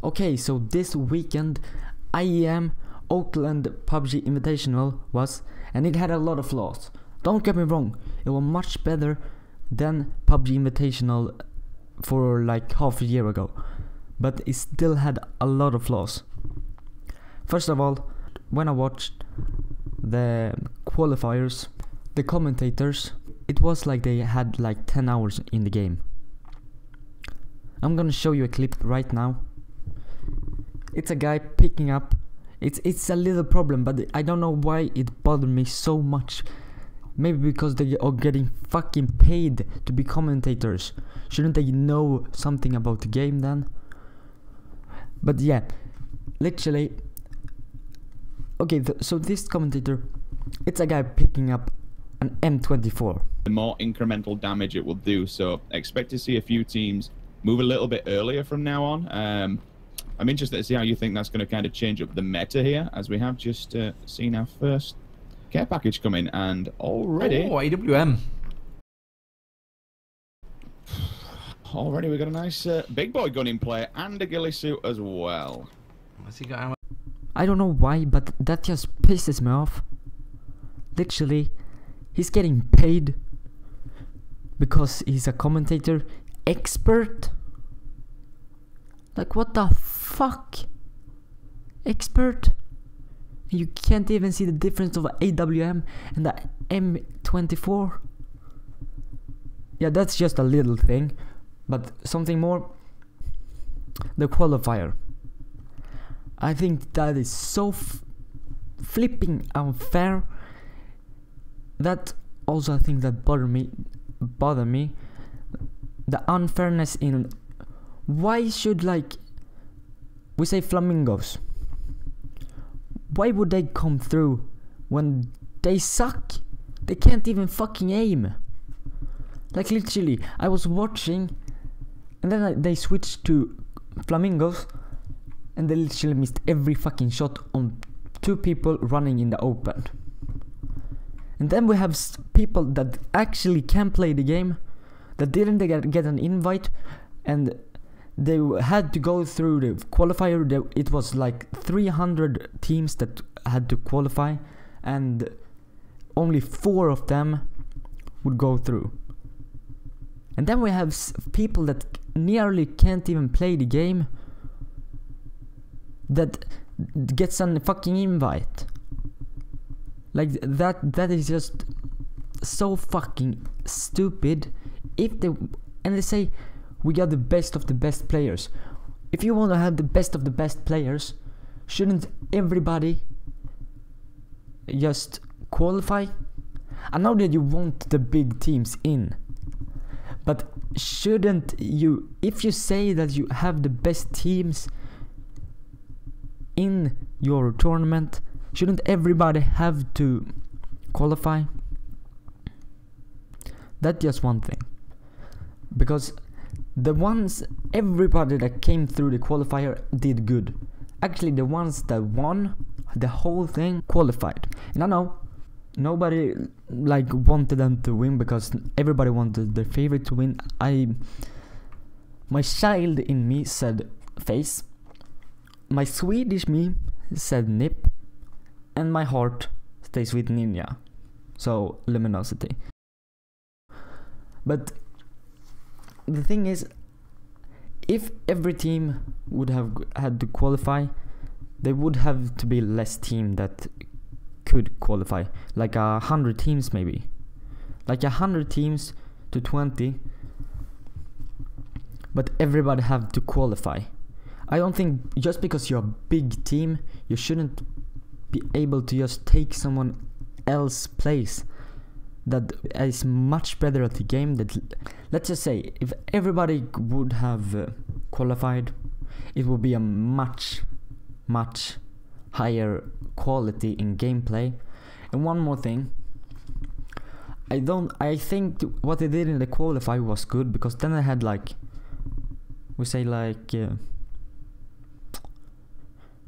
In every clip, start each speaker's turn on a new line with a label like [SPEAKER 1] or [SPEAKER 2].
[SPEAKER 1] Okay, so this weekend IEM Oakland PUBG Invitational was, and it had a lot of flaws. Don't get me wrong, it was much better than PUBG Invitational for like half a year ago, but it still had a lot of flaws. First of all, when I watched the qualifiers, the commentators, it was like they had like 10 hours in the game. I'm gonna show you a clip right now. It's a guy picking up. It's a little problem, but I don't know why it bothered me so much. Maybe because they are getting fucking paid to be commentators. Shouldn't they know something about the game then? But yeah, literally. Okay, so this commentator, it's a guy picking up an M24.
[SPEAKER 2] The more incremental damage it will do, so expect to see a few teams move a little bit earlier from now on. I'm interested to see how you think that's going to kind of change up the meta here, as we have just seen our first care package come in, and already...
[SPEAKER 3] Oh, IEM.
[SPEAKER 2] Already we got a nice big boy gun in play, and a ghillie suit as well.
[SPEAKER 3] What's he got?
[SPEAKER 1] I don't know why, but that just pisses me off. Literally, he's getting paid because he's a commentator expert. Like, what the fuck? Expert? You can't even see the difference of an AWM and the M24. Yeah, that's just a little thing. But something more, the qualifier. I think that is so flipping unfair. That also I think that bother me. The unfairness in, why should, like, we say flamingos, why would they come through when they suck? They can't even fucking aim. Like, literally, I was watching and then they switched to flamingos and they literally missed every fucking shot on two people running in the open. And then we have people that actually can play the game, that didn't get an invite, and they had to go through the qualifier. It was like 300 teams that had to qualify, and only 4 of them would go through. And then we have people that nearly can't even play the game, that gets a fucking invite. Like, that is just so fucking stupid. If they say we got the best of the best players, if you want to have the best of the best players, shouldn't everybody just qualify? I know that you want the big teams in, but shouldn't you, if you say that you have the best teams in your tournament, shouldn't everybody have to qualify? That's just one thing. Because everybody that came through the qualifier did good. Actually, the ones that won the whole thing qualified. And I know nobody like wanted them to win because everybody wanted their favorite to win. My child in me said face, my Swedish me said nip, and my heart stays with Ninja. So luminosity. But the thing is, if every team would have had to qualify, there would have to be less team that could qualify. Like 100 teams maybe. Like 100 teams to 20. But everybody have to qualify. I don't think just because you're a big team, you shouldn't be able to just take someone else's place that is much better at the game. That, let's just say, if everybody would have qualified, it would be a much higher quality in gameplay. And one more thing, I think what they did in the qualify was good, because then they had like, we say like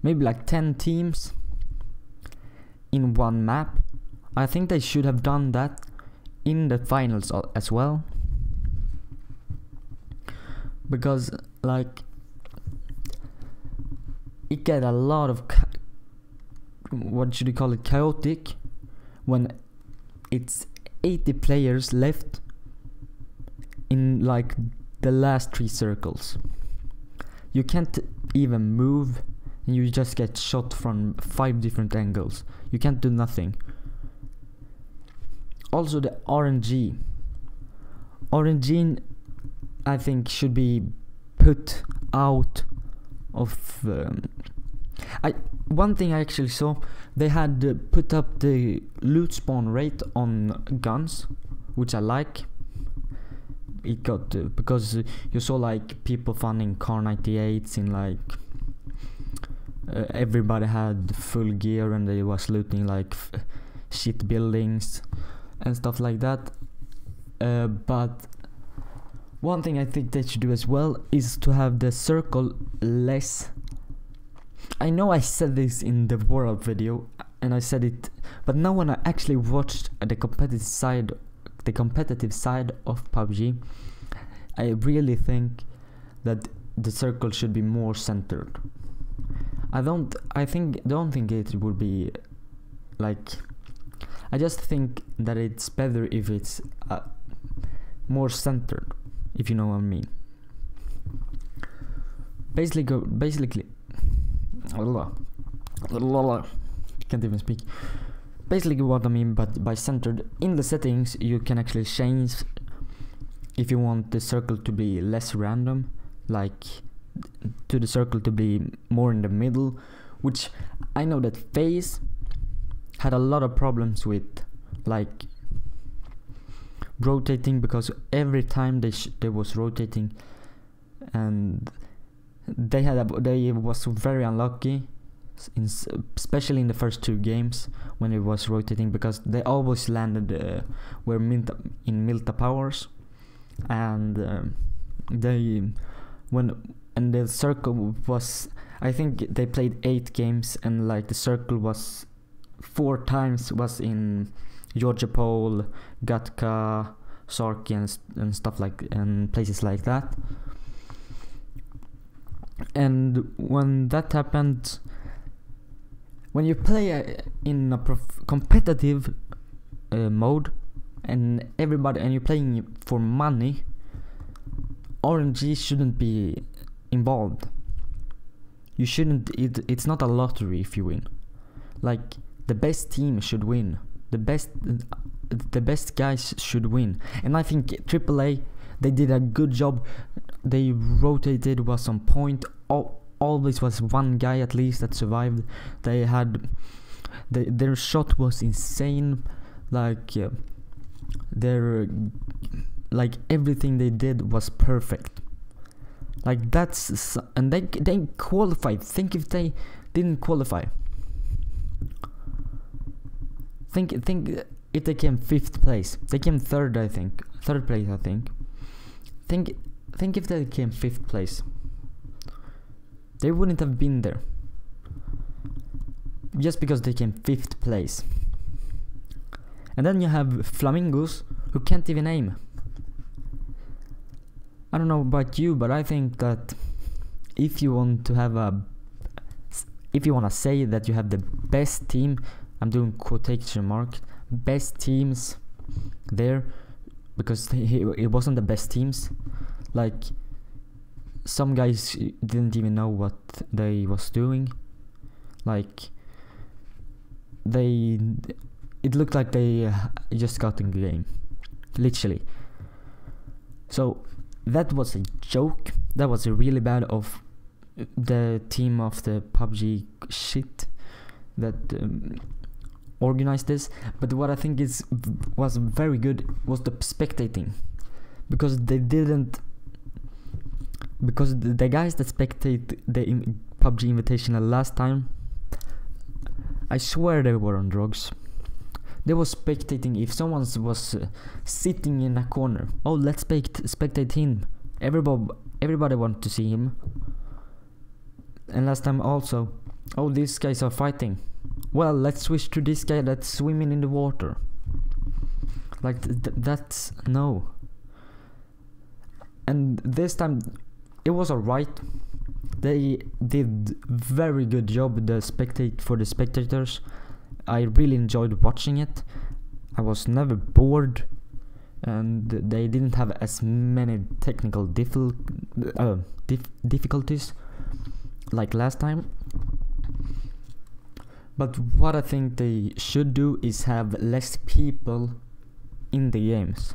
[SPEAKER 1] maybe like 10 teams in one map. I think they should have done that in the finals as well, because like it get a lot of what should you call it, chaotic, when it's 80 players left in like the last 3 circles. You can't even move, and you just get shot from 5 different angles. You can't do nothing. Also the RNG, I think should be put out of one thing I actually saw, they had put up the loot spawn rate on guns, which I like. It got because you saw like people finding car 98s in like everybody had full gear and they was looting like shit buildings and stuff like that. But one thing I think they should do as well is to have the circle less. I know I said this in the world video and I said it, but now when I actually watched the competitive side of PUBG, I really think that the circle should be more centered. I don't think it would be like, I just think that it's better if it's more centered, if you know what I mean. Basically can't even speak. Basically what I mean by centered, in the settings you can actually change if you want the circle to be less random, like to the circle to be more in the middle, which I know that FaZe had a lot of problems with, like rotating, because every time they was rotating, and they was very unlucky, especially in the first 2 games when it was rotating, because they always landed where in Milta Powers, and the circle was, I think they played 8 games, and like the circle was 4 times was in Georgia Pole, Gatka, Sarki and stuff like, and places like that. And when that happened, when you play in a competitive mode and you're playing for money, RNG shouldn't be involved. You shouldn't. It's not a lottery if you win. Like the best team should win. The best guys should win. And I think AAA, they did a good job. They rotated, was on point. Always was one guy at least that survived. They had their shot was insane. Like like everything they did was perfect. Like that's, and they qualified. Think if they didn't qualify. Think if they came 5th place. They came 3rd, I think. 3rd place, I think. Think if they came 5th place. They wouldn't have been there. Just because they came 5th place. And then you have Flamingos who can't even aim. I don't know about you, but I think that if you want to say that you have the best team, I'm doing quotation mark, best teams there, because it wasn't the best teams. Like some guys didn't even know what they was doing. Like it looked like they just got in the game, literally. So that was a joke. That was a really bad of the team of the PUBG shit that organized this. But what I think was very good was the spectating, because they didn't, because the guys that spectate the PUBG Invitational last time, I swear they were on drugs. They were spectating. If someone was sitting in a corner, oh, let's spectate him. Everybody wanted to see him. And last time also, oh, these guys are fighting. Well, let's switch to this guy that's swimming in the water. Like that's no. And this time it was alright. They did very good job for the spectators. I really enjoyed watching it. I was never bored, and they didn't have as many technical difficulties like last time. But what I think they should do is have less people in the games,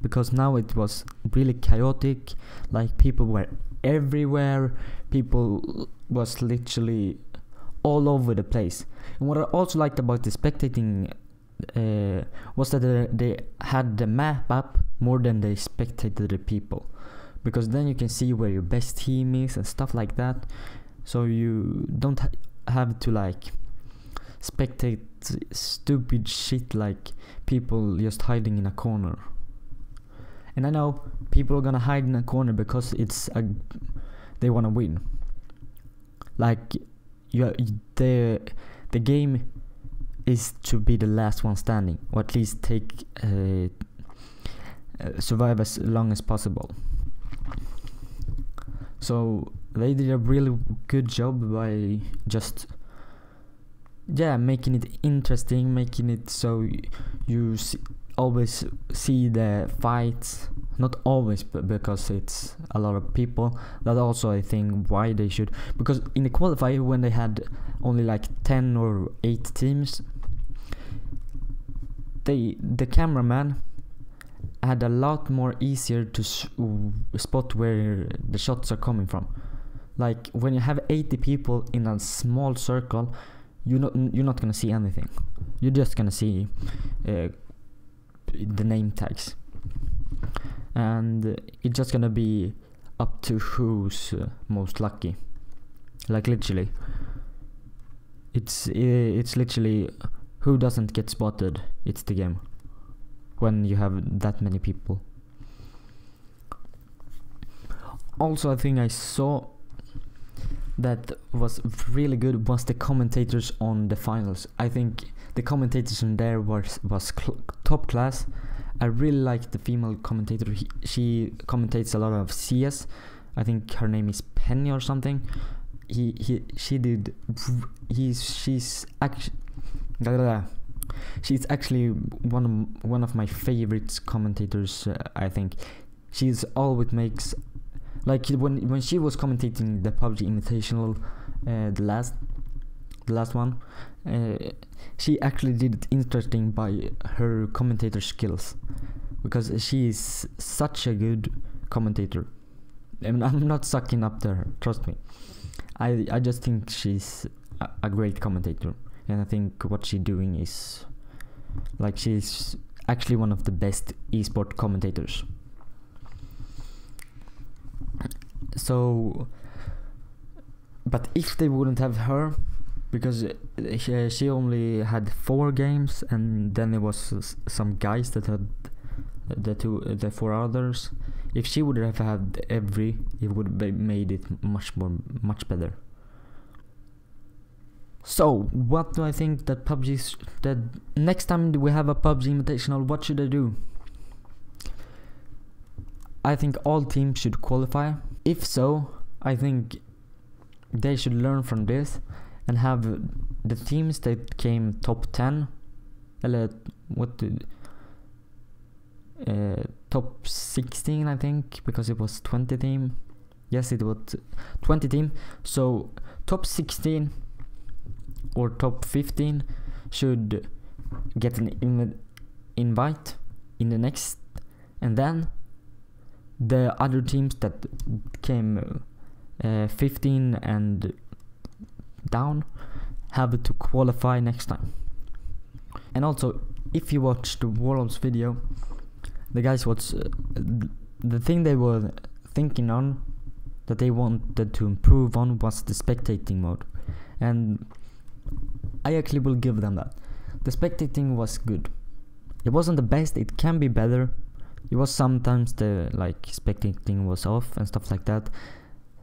[SPEAKER 1] because now it was really chaotic. Like, people were everywhere, people was literally all over the place. And what I also liked about the spectating was that they had the map up more than they spectated the people, because then you can see where your best team is and stuff like that, so you don't have to like spectate stupid shit like people just hiding in a corner. And I know people are gonna hide in a corner because they wanna win. Like, the game is to be the last one standing, or at least survive as long as possible. So they did a really good job by just making it interesting, making it so you always see the fights. Not always, but because it's a lot of people. That also, I think, why they should, because in the qualifier, when they had only like 10 or 8 teams, the cameraman had a lot more easier to spot where the shots are coming from. Like, when you have 80 people in a small circle, you're not gonna see anything. You're just gonna see the name tags, and it's just gonna be up to who's most lucky. Like, literally, it's literally who doesn't get spotted. It's the game when you have that many people. Also, I think I saw that was really good was the commentators on the finals. I think the commentators in there was top class. I really like the female commentator. She commentates a lot of CS. I think her name is Penny or something. She's actually one of my favorite commentators. I think she's always makes, like, when she was commentating the PUBG Invitational, the last one, she actually did it interesting by her commentator skills, because she is such a good commentator. I mean, I'm not sucking up to her, trust me. I just think she's a great commentator, and I think what she's doing is, like, she's actually one of the best esport commentators. So, but if they wouldn't have her, because she only had 4 games, and then there was some guys that had the 4 others. If she would have had it would have made it much better. So, what do I think that that next time we have a PUBG Invitational, what should I do? I think all teams should qualify. If so, I think they should learn from this and have the teams that came top 10, top 16, I think, because it was 20 team. Yes, it was 20 team. So top 16 or top 15 should get an invite in the next, and then the other teams that came 15 and down have to qualify next time. And also, if you watch the Worlds video, the guys the thing they were thinking on, that they wanted to improve on, was the spectating mode, and I actually will give them that. The spectating was good. It wasn't the best, it can be better. It was sometimes the spectating was off and stuff like that.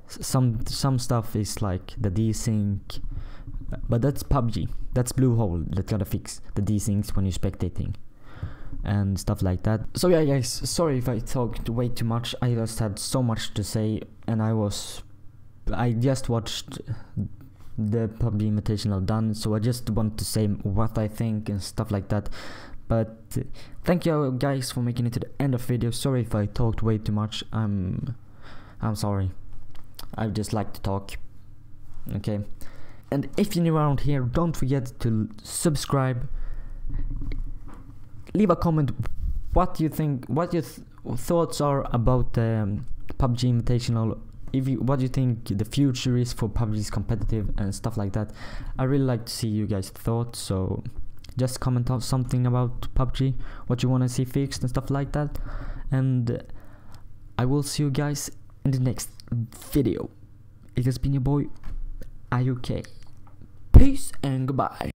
[SPEAKER 1] Some stuff is like the desync, but that's PUBG. That's Bluehole that gotta fix the desyncs when you're spectating and stuff like that. So yeah, guys, sorry if I talked way too much. I just had so much to say, and I was I just watched the PUBG Invitational done, so I just want to say what I think and stuff like that. But thank you guys for making it to the end of the video. Sorry if I talked way too much. I'm sorry. I just like to talk. Okay. And if you're new around here, don't forget to subscribe. Leave a comment what you think, what your thoughts are about PUBG Invitational. What do you think the future is for PUBG's competitive and stuff like that. I really like to see you guys' thoughts, so just comment out something about PUBG, what you want to see fixed and stuff like that. And I will see you guys in the next video. It has been your boy IUK. Peace and goodbye.